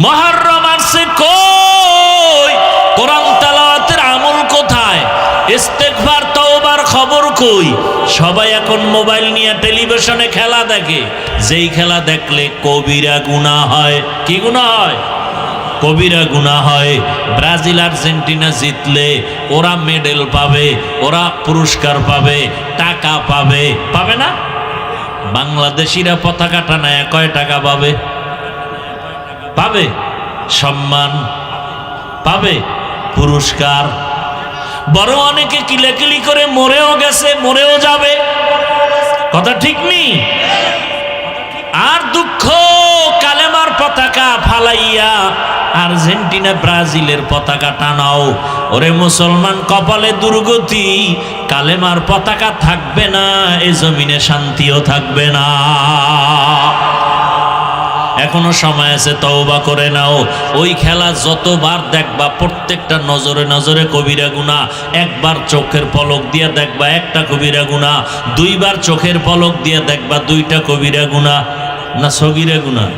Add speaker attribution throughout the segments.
Speaker 1: মুহররম আসছে কই? কোরআন তেলাওয়াতের আমল কোথায়? ইস্তেগফার তওবার খবর কই? সবাই এখন মোবাইল নিয়ে টেলিভিশনে খেলা দেখে। যেই খেলা দেখলে কবিরা গুনাহ হয়। কি গুনাহ হয়? কবিরা গুনাহ হয়। ব্রাজিল আর্জেন্টিনা জিতলে ওরা মেডেল পাবে, ওরা পুরস্কার পাবে, টাকা পাবে, পাবে না? বাংলাদেশিরা পতাকা টানায় কয় টাকা পাবে? পাবে সম্মান, পাবে পুরস্কার। বড় অনেকে কিলাকিলি করে মরেও গেছে, মরেও যাবে। কথা ঠিক নেই? আর দুঃখ, কালেমার পতাকা ফালাইয়া আর্জেন্টিনা ব্রাজিলের পতাকা টানাও। ওরে মুসলমান, কপালে দুর্গতি, কালেমার পতাকা থাকবে না, এ জমিনে শান্তিও থাকবে না। এখনো সময় আছে, তওবা করে নাও। ওই খেলা যতবার দেখবা প্রত্যেকটা নজরে নজরে কবিরা গুনাহ। একবার চোখের পলক দিয়ে দেখবা একটা কবিরা গুনাহ, দুইবার চোখের পলক দিয়ে দেখবা দুইটা কবিরা গুনাহ। না সগীরা গুনাহ?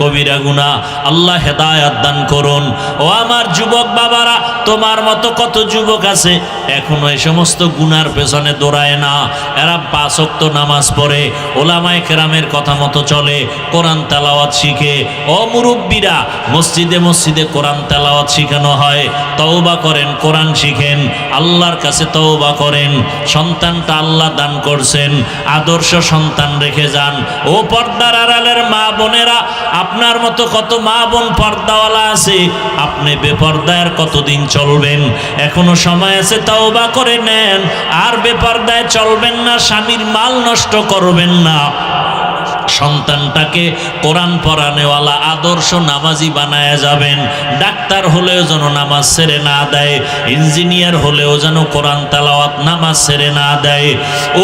Speaker 1: কবিরা গুনাহ। আল্লাহ হেদায়েত দান করুন। ও আমার যুবক বাবারা, তোমার মতো কত যুবক আছে এখনো এই সমস্ত গুনার পেছনে দৌড়ায় না। এরা 5 ওয়াক্ত নামাজ পড়ে, ওলামায়ে কেরামের কথা মতো চলে, কোরআন তেলাওয়াত শিখে। ও মুরব্বীরা, মসজিদে মসজিদে কোরআন তেলাওয়াত শিখানো হয়। তওবা করেন, কোরআন শিখেন, আল্লাহর কাছে তওবা করেন। সন্তানটা আল্লাহ দান করছেন, আদর্শ সন্তান রেখে যান। ও পর্দার আড়ালের মা বোনেরা, আপনার মতো কত মা বোন পর্দাওয়ালা আছে, আপনি বেপর্দায় কতদিন চলবেন? এখনো সময় আছে, তওবা করে নেন। আর বেপর্দায় চলবেন না, স্বামীর মাল নষ্ট করবেন না। সন্তানটাকে কোরআন পড়ানেওয়ালা আদর্শ নামাজি বানায়া যাবেন। ডাক্তার হলেও যেন নামাজ ছেড়ে না দেয়, ইঞ্জিনিয়ার হলেও যেন কোরআন তেলাওয়াত নামাজ ছেড়ে না দেয়।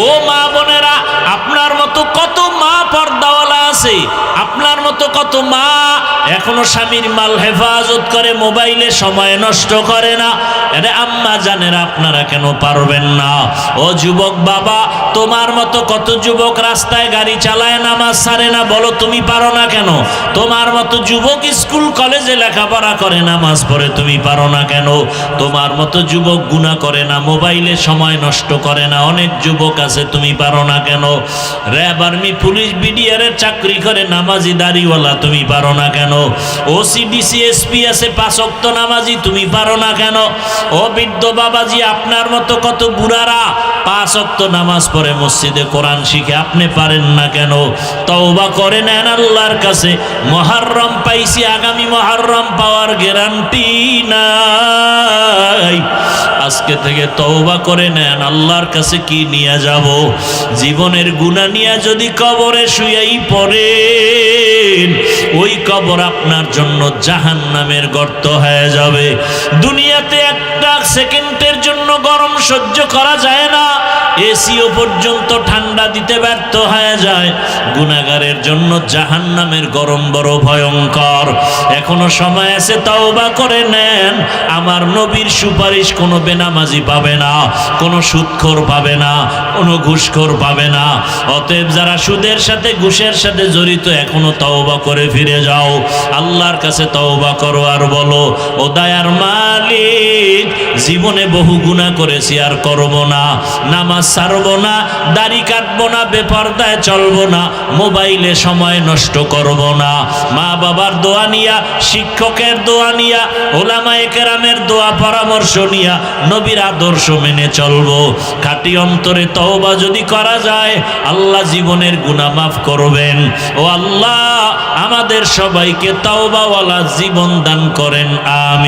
Speaker 1: ও মা বোনেরা, আপনার মতো কত মা পর্দাওয়ালা আছে, আপনার মতো কত মা এখনো স্বামীর মাল হেফাজত করে, মোবাইলে সময় নষ্ট করে না। আরে আম্মা জানেরা, আপনারা কেন পারবেন না? ও যুবক বাবা, তোমার মতো কত যুবক রাস্তায় গাড়ি চালায়, নামাজ ছাড়ে না। বলো তুমি পারো না কেন? তোমার মতো যুবক স্কুল কলেজে লেখাপড়া করে, নামাজ পড়ে, তুমি পারো না কেন? তোমার মতো যুবক গুনাহ করে না, মোবাইলে সময় নষ্ট করে না, অনেক যুবক আছে, তুমি পারো না কেন? র্যাব, আর্মি, পুলিশ, বিডিআরের চাকরি করে, নামাজি দাড়িওয়ালা, তুমি পারো না কেন? ওসিডিসি, এসপি আছে, 5 ওয়াক্ত নামাজি, তুমি পারো না কেন? ও বৃদ্ধ বাবাজি, আপনার মতো কত বুড়ারা 5 ওয়াক্ত নামাজ পড়ে, মসজিদে কোরআন শিখে, আপনি পারেন না কেন? তওবা করে নেন আল্লাহর কাছে। মুহররম পাইছি, আগামী মুহররম পাওয়ার গ্যারান্টি নাই। আজকে থেকে তওবা করে নেন, আল্লাহর কাছে কি নিয়ে যাব? জীবনের গুনাহ নিয়ে যদি কবরে শুয়েই পড়েন, ওই কবর আপনার জন্য জাহান্নামের গর্ত হয়ে যাবে। দুনিয়াতে একটা সেকেন্ডের জন্য গরম সহ্য করা যায় না, এসিও পর্যন্ত ঠান্ডা দিতে ব্যর্থ হয়ে যায়। গুনাহগারের জন্য জাহান্নামের গরম বড় ভয়ঙ্কর। এখনো সময় আছে, তওবা করে নেন। আমার নবীর সুপারিশ কোনো বেনামাজি পাবে না, কোনো সুদখোর পাবে না, কোনো ঘুষখোর পাবে না। অতএব যারা সুদের সাথে ঘুষের সাথে জড়িত, এখনো তওবা করে ফিরে যাও, আল্লাহর কাছে তওবা করো। আর বলো, ও দয়ার মালিক, জীবনে বহু গুনাহ করেছি, আর করব না। নামাজ ছাড়বো না, দাড়ি কাটবো না, বেপর্দায় চলবো না, মোবাইলে সময় নষ্ট করব না। মা বাবার দোয়া নিয়া, শিক্ষকের দোয়া নিয়া, ওলামায়ে কেরামের দোয়া পরামর্শ নিয়া নবীর আদর্শ মেনে চলবো। খাঁটি অন্তরে তওবা যদি করা যায়, আল্লাহ জীবনের গুনাহ মাফ করবেন। ও আল্লাহ, আমাদের সবাইকে তওবাওয়ালা জীবন দান করেন। আমিন।